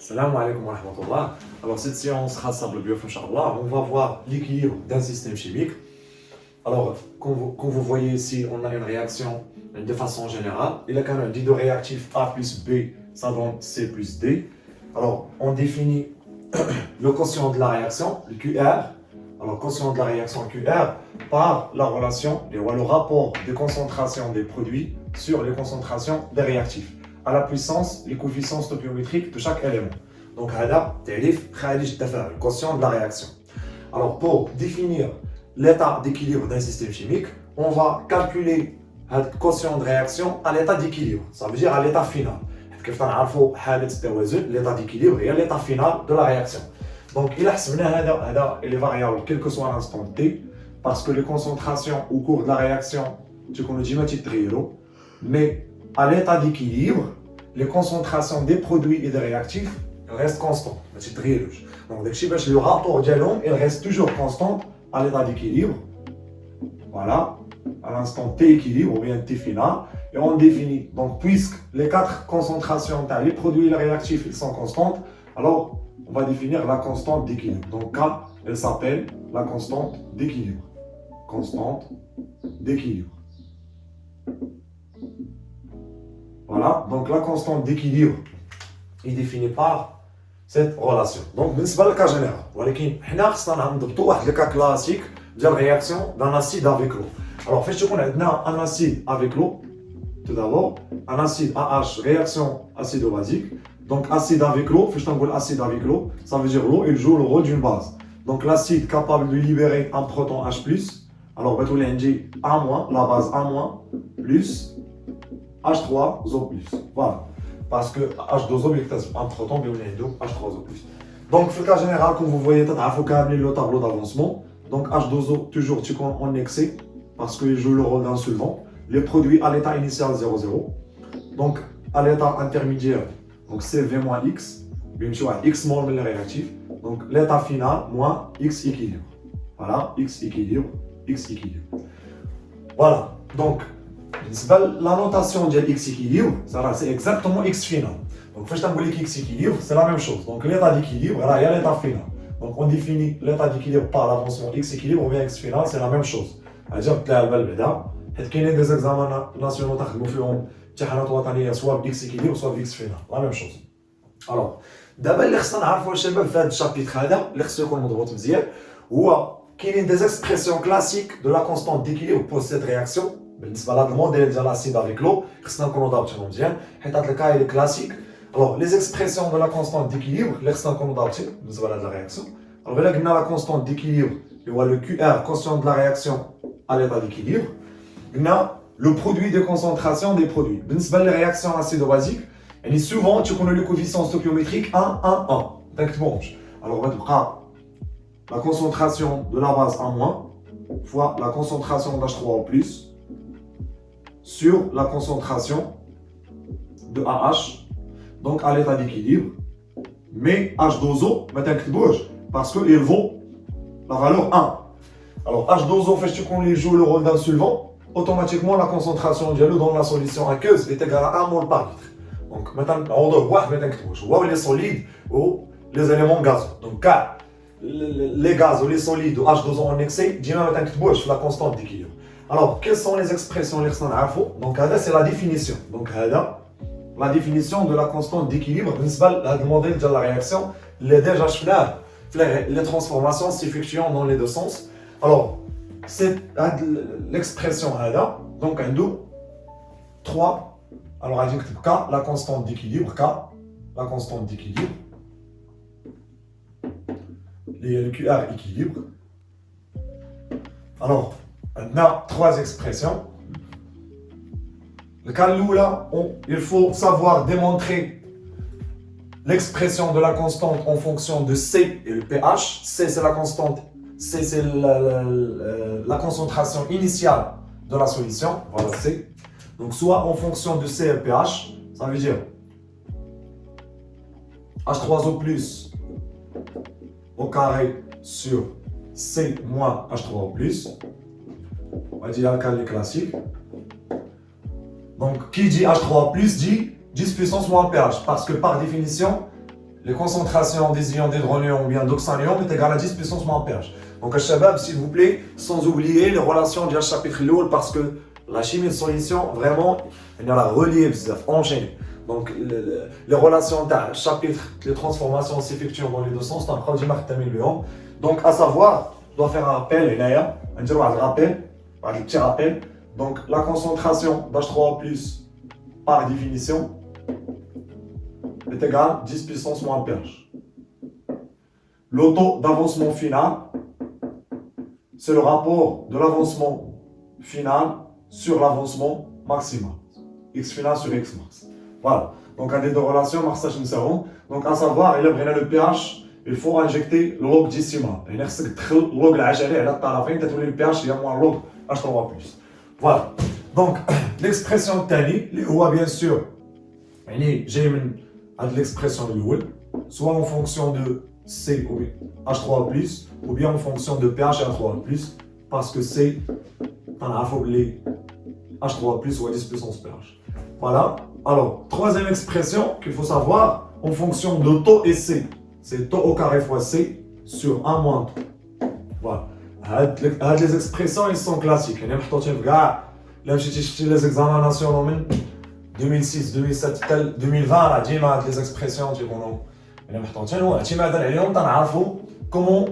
Salam alaikum wa rahmatullah. Alors cette séance rassemble le biof, Inch'Allah. On va voir l'équilibre d'un système chimique. Alors, comme vous voyez ici, on a une réaction de façon générale. Il a quand même dit de réactif A plus B, ça donne C plus D. Alors, on définit le quotient de la réaction, le QR. Alors, quotient de la réaction QR par la relation, le rapport de concentration des produits sur les concentrations des réactifs, à la puissance, les coefficients stoichiométriques de chaque élément. Donc, c'est le quotient de la réaction. Alors, pour définir l'état d'équilibre d'un système chimique, on va calculer le quotient de réaction à l'état d'équilibre. Ça veut dire à l'état final. L'état d'équilibre et l'état final de la réaction. Donc, il a les variables, quel que soit l'instant T, parce que les concentrations au cours de la réaction, tu connais mais à l'état d'équilibre, les concentrations des produits et des réactifs restent constantes. Donc, le rapport dialogue, il reste toujours constant à l'état d'équilibre. Voilà, à l'instant T équilibre ou bien T final. Et on définit, donc puisque les quatre concentrations, les produits et les réactifs, ils sont constantes, alors on va définir la constante d'équilibre. Donc K, elle s'appelle la constante d'équilibre. Constante d'équilibre. Voilà, donc la constante d'équilibre est définie par cette relation. Donc, c'est le cas général. ولكن حنا خصنا نضبطوا واحد le cas classique de la réaction d'un acide avec l'eau. Alors, فاش تكون عندنا un acide avec l'eau, tout d'abord, un acide AH, réaction acido-basique. Donc, acide avec l'eau, فاش تنقول acide avec l'eau, ça veut dire l'eau, il joue le rôle d'une base. Donc, l'acide capable de libérer un proton H+, alors on dit A-, la base A-, plus H3O+. Voilà. Parce que H2O est un proton, mais on a H3O+. Donc, dans le cas général, comme vous voyez, il faut câbler le tableau d'avancement. Donc, H2O, toujours en excès, parce qu'il joue le rôle d'un solvant. Les produits à l'état initial 0,0. Donc, à l'état intermédiaire, donc CV-X, bien sûr, X mol le réactif. Donc, l'état final, moins X équilibre. Voilà, X équilibre, X équilibre. Voilà, donc, la notation de X équilibre, c'est exactement X final. Donc, quand je dis X équilibre, c'est la même chose. Donc, l'état d'équilibre, il y a l'état final. Donc, on définit l'état d'équilibre par l'avancement X équilibre ou bien X final, c'est la même chose. C'est-à-dire que il y a des examens nationaux soit X équilibre, soit X final. La même chose. Alors, d'abord, ce que nous savons dans ce chapitre, c'est des expressions classiques de la constante d'équilibre pour cette réaction. Le modèle de l'acide avec l'eau, c'est le cas classique. Alors, les expressions de la constante d'équilibre, de la réaction. Alors, on a la constante d'équilibre, le QR, quotient de la réaction à l'état d'équilibre. On a le produit de concentration des produits. Dans les réactions acido-basiques, et souvent, tu connais le coefficient stoichiométrique 1, 1, 1. Alors, on va la concentration de la base A- fois la concentration d'H3O+, sur la concentration de AH, donc à l'état d'équilibre, mais H2O, parce qu'il vaut la valeur 1. Alors H2O, quand joue le rôle d'un solvant, automatiquement la concentration dans la solution aqueuse est égale à 1 mol par litre. Donc maintenant, on doit voir les solides ou les éléments gazeux. Donc les gaz ou les solides ou H2O en excès, la constante d'équilibre. Alors, quelles sont les expressions que nous avons? Donc, c'est la définition. Donc, la définition de la constante d'équilibre, le modèle de la réaction, les déjà les transformations s'effectuent dans les deux sens. Alors, c'est l'expression donc, un 2, 3. Alors, on dit K, la constante d'équilibre, K, la constante d'équilibre. Le QR équilibre. Alors, on a trois expressions. Le cas là, il faut savoir démontrer l'expression de la constante en fonction de C et le pH. C, c'est la constante. C, c'est la concentration initiale de la solution. Voilà, C. Donc, soit en fonction de C et le pH, ça veut dire H3O+, au carré sur C moins H3O+. On va dire alcali classique. Donc, qui dit H3+, dit 10 puissance moins pH. Parce que par définition, les concentrations des ions d'hydronium ou bien d'oxanium est égale à 10 puissance moins pH. Donc, Shabab, s'il vous plaît, sans oublier les relations du chapitre lourd parce que la chimie de solution, vraiment, il y a la relief, enchaînée. Donc, les relations du chapitre, les transformations s'effectuent dans les deux sens. Donc, à savoir, je dois faire un rappel, un petit rappel. Donc, la concentration d'H3O+, par définition, est égale à 10 puissance moins pH. Le taux d'avancement final, c'est le rapport de l'avancement final sur l'avancement maximal. X final sur X max. Voilà. Donc, à des deux relations, donc, à savoir, il y a le pH, il faut injecter le log décimal. Il y a le log le pH, il y a moins log H3+. Voilà. Donc, l'expression tali, bien sûr, j'ai l'expression de l'ouil, soit en fonction de C ou H3+, ou bien en fonction de pH et H3+, parce que C, les H3+, ou à 10 puissance pH. Voilà. Alors, troisième expression qu'il faut savoir, en fonction de taux et C. C'est taux au carré fois C sur 1 moins taux. Voilà. Les expressions, ils sont classiques. Les examens nationaux 2006, 2007, 2020, les expressions, comment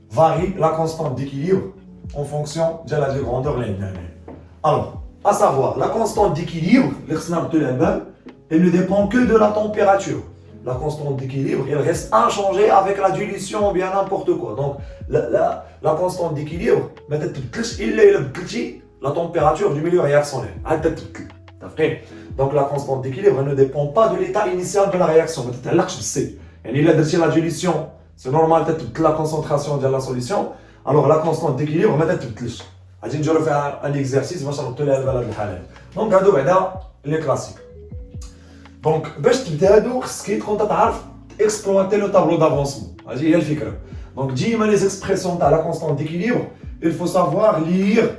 varie la constante d'équilibre en fonction de la grandeur linéaire. Alors, à savoir, la constante d'équilibre, elle ne dépend que de la température. La constante d'équilibre, elle reste inchangée avec la dilution ou bien n'importe quoi. Donc, la constante d'équilibre, la température du milieu réactionnel. Donc, la constante d'équilibre ne dépend pas de l'état initial de la réaction. Il a la dilution, c'est normal, la concentration de la solution. Alors, la constante d'équilibre, je vais faire un exercice, donc, les classiques. Donc, exploiter le tableau d'avancement. Donc, les expressions de la constante d'équilibre, il faut savoir lire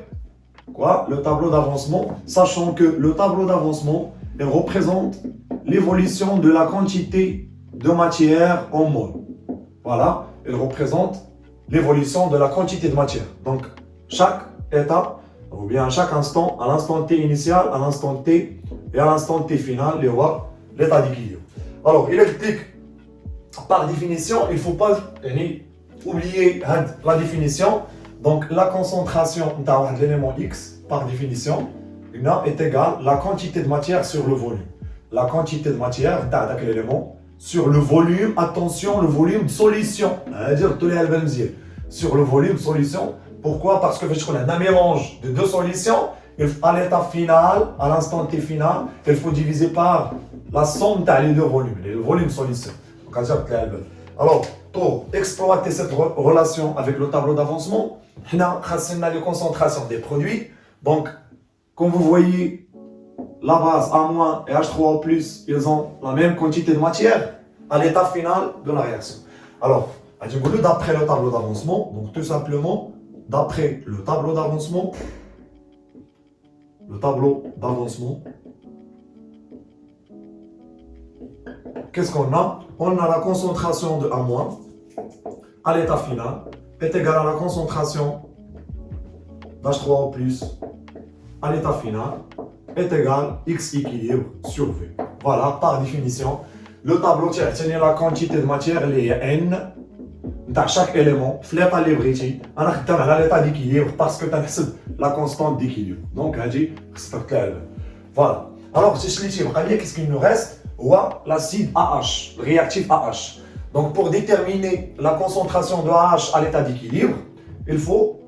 le tableau d'avancement, sachant que le tableau d'avancement représente l'évolution de la quantité de matière en mol. Voilà, il représente l'évolution de la quantité de matière. Donc, chaque état, ou bien chaque instant, à l'instant T initial, à l'instant T et à l'instant T final, il y aura l'état d'équilibre. Alors, il explique, par définition, il ne faut pas oublier la définition. Donc, la concentration de l'élément X, par définition, est égale à la quantité de matière sur le volume. La quantité de matière de l'élément sur le volume, attention, le volume de solution. C'est-à-dire sur le volume de solution. Pourquoi? Parce que on a un mélange de deux solutions. À l'état final, à l'instant T final, il faut diviser par la somme des deux volumes, le volume solution. Alors, pour exploiter cette relation avec le tableau d'avancement, on a les concentrations des produits. Donc, comme vous voyez, la base A- et H3O+, ils ont la même quantité de matière à l'état final de la réaction. Alors, d'après le tableau d'avancement, donc tout simplement, d'après le tableau d'avancement, qu'est-ce qu'on a? On a la concentration de A- à l'état final est égale à la concentration d'H3O+, à l'état final est égal X équilibre sur V. Voilà, par définition, le tableau tient la quantité de matière, les N, dans chaque élément, l'état librité, on a l'état d'équilibre parce que tu as la constante d'équilibre. Donc, c'est clair. Voilà. Alors, qu'est-ce qu'il nous reste? L'acide AH, le réactif AH. Donc, pour déterminer la concentration de AH à l'état d'équilibre, il faut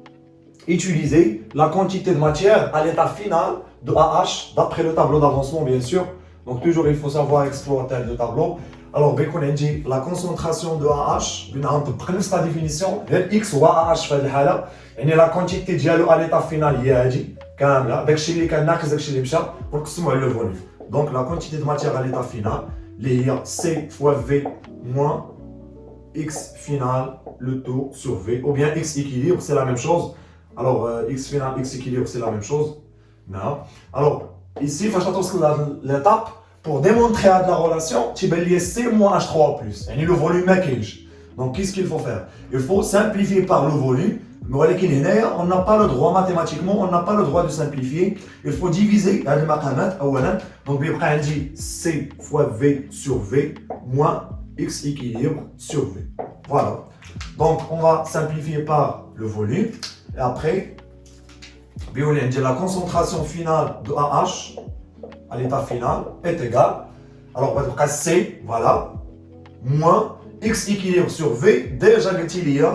utiliser la quantité de matière à l'état final de AH, d'après le tableau d'avancement, bien sûr. Donc, toujours, il faut savoir exploiter le tableau. Alors, la concentration de AH, prenez la définition, X ou AH, la quantité à l'état final, pour le volume. Donc, la quantité de matière à l'état final, C fois V moins X final, le taux sur V, ou bien X équilibre, c'est la même chose. Alors, X final, X équilibre, c'est la même chose. Non. Alors, ici, il faut l'étape pour démontrer la relation, tu vas lier C moins H3 plus. Et le volume est. Donc, qu'est-ce qu'il faut faire? Il faut simplifier par le volume. Mais on n'a pas le droit mathématiquement, on n'a pas le droit de simplifier. Il faut diviser les maqamat. Donc, on dit C fois V sur V moins X équilibre sur V. Voilà. Donc, on va simplifier par le volume. Et après, on dit la concentration finale de AH à l'état final est égale. Alors, on va dire C, voilà, moins X équilibre sur V. Déjà, il y a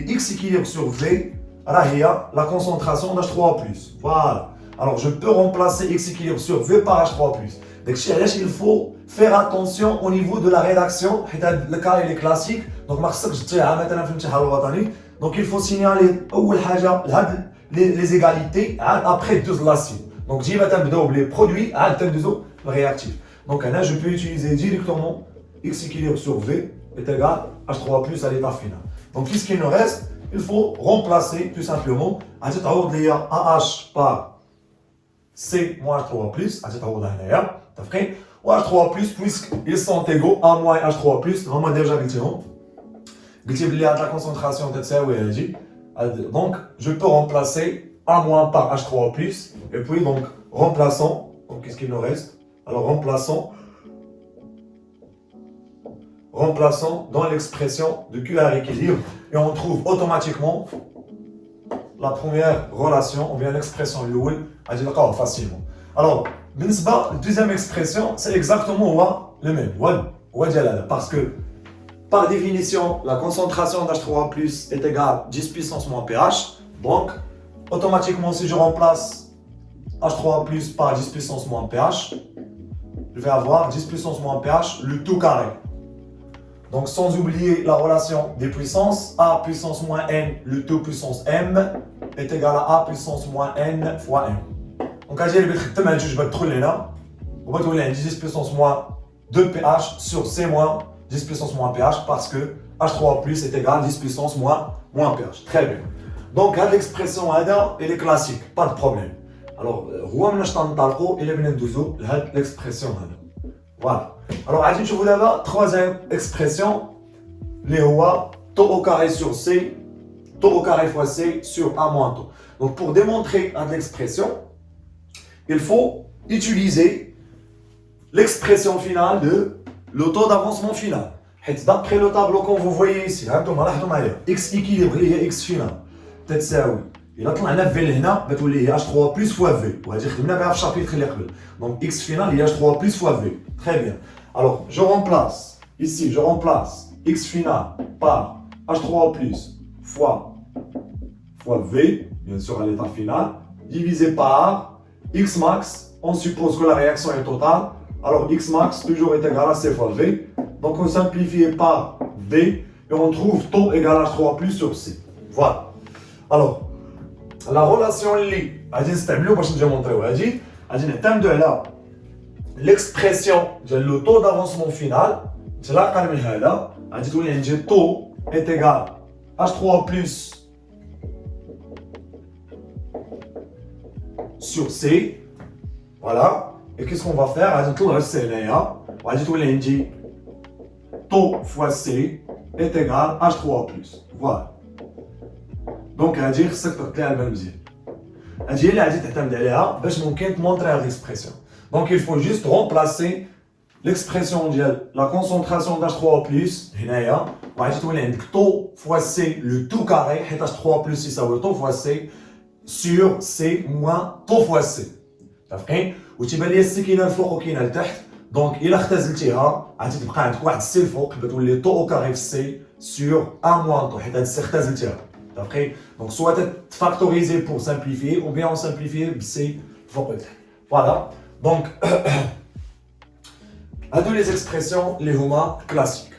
X équilibre sur V, la concentration d'H3+. Voilà. Alors, je peux remplacer X équilibre sur V par H3+. Donc, il faut faire attention au niveau de la rédaction. Le cas il est classique. Donc, il faut signaler les égalités après deux relations. Donc, j'ai les produits, les réactifs. Donc, là, je peux utiliser directement X équilibre sur V est égal à H3+ à l'état final. Donc, puisqu'il nous reste, il faut remplacer tout simplement AH par C moins H3+, ou H3+, puisqu'ils sont égaux à moins H3+, on a déjà dit la concentration de donc, je peux remplacer A- par H3+, et puis donc, remplaçons, donc qu'est-ce qu'il nous reste? Alors, remplaçons dans l'expression de QR équilibre, et on trouve automatiquement la première relation, ou bien l'expression facilement. Alors, la deuxième expression, c'est exactement le même. Parce que, par définition, la concentration d'H3+ est égale à 10 puissance moins pH. Donc, automatiquement, si je remplace H3+ par 10 puissance moins pH, je vais avoir 10 puissance moins pH, le tout carré. Donc, sans oublier la relation des puissances, A puissance moins n, le tout puissance m, est égal à A puissance moins n fois m. Donc, je vais 10 puissance moins 2 pH sur C moins 10 puissance moins pH parce que H3+ est égal à 10 puissance moins pH. Très bien. Donc, l'expression elle est classique, pas de problème. Alors, il est l'expression. Voilà. Alors, je vous la troisième expression, les taux au carré sur C, taux au carré fois C sur A moins taux. Donc, pour démontrer l'expression, il faut utiliser l'expression finale de le taux d'avancement final. D'après le tableau que vous voyez ici, X équilibre, il y a X final. Il a طلعنا في هنا بتولي هي H3 plus fois V. وهذه خدمنا بها في الشابيتر اللي قبل. Donc X final il y a H3 plus fois V. Très bien. Alors je remplace ici, je remplace X final par H3 plus fois V, bien sûr à l'état final, divisé par X max. On suppose que la réaction est totale. Alors X max toujours est égal à C fois V. Donc on simplifie par V et on trouve taux égal à H3 plus sur C. Voilà. Alors la relation اللي غادي نستعملو باش نجي نمونطريو غادي نعتمدوا على l'expression ديال لو طو d'avancement final تلاقى من هذا غادي تولي عندي طو est égal H3 plus sur C. Voilà. Et qu'est-ce qu'on va faire? غادي نطلعوا C هنايا وغادي تولي عندي طو fois C est égal H3 plus. Voilà. دونك هادي خصك تطلع البال مزيان. هادي هي اللي غادي تعتمد عليها باش ممكن تمونطري هاد ليكسبرسيون. دونك il faut juste remplacer l'expression ديال la concentration d'H3+ هنايا وغادي تولي عندك طو فوا سي لو تو كاري حيت H3+ يساوي طو فوا سي sur سي موان طو فوا سي. متفقين؟ وتيبان لي السي كاينه الفوق وكاينه لتحت. دونك الا اختزلتيها غادي تبقى عندك واحد السي الفوق بتولي طو او كاري في سي sur ا موان طو حيت هاد السي اختزلتيها. Après, donc soit factoriser pour simplifier ou bien on simplifie c'est voilà. Donc à toutes les expressions les homa classiques.